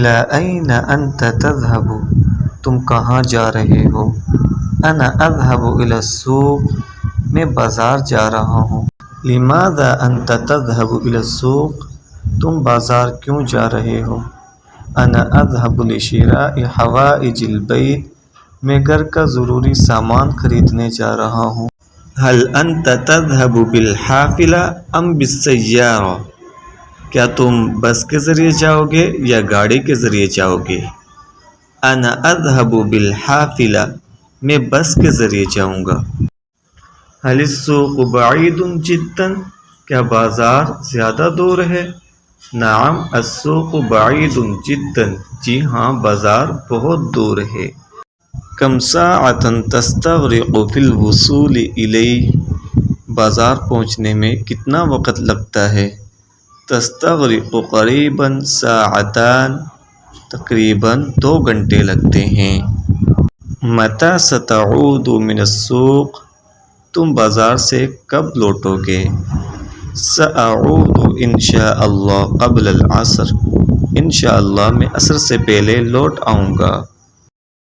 إلى أين أنت تذهب؟ تم کہاں جا رہے ہو؟ أنا أذهب إلى السوق، میں بازار جا رہا ہوں۔ لماذا أنت تذهب إلى السوق؟ تم بازار کیوں جا رہے ہو؟ أنا أذهب لشراء حوائج البيت، میں گھر کا ضروری سامان خریدنے جا رہا ہوں۔ هل أنت تذهب بالحافلة أم بالسيارة؟ کیا تم بس کے ذریعے جاؤ گے یا گاڑی کے ذریعے جاؤ گے؟ أنا أذهب بالحافلة، میں بس کے ذریعے جاؤں گا۔ هل السوق بعيد جدا؟ کیا بازار زیادہ دور ہے؟ نعم السوق بعيد جدا، جی ہاں بازار بہت دور ہے۔ كم ساعة تستغرق في الوصول إليه؟ بازار پہنچنے میں کتنا وقت لگتا ہے؟ تستغرق قریبا ساعتان، تقریباً 2 گھنٹے لگتے ہیں۔ متى ستعود من السوق؟ تم بازار سے کب لوٹو گے؟ سأعود إن شاء الله قبل العصر، انشاءاللہ میں عصر سے پہلے لوٹ آؤں گا۔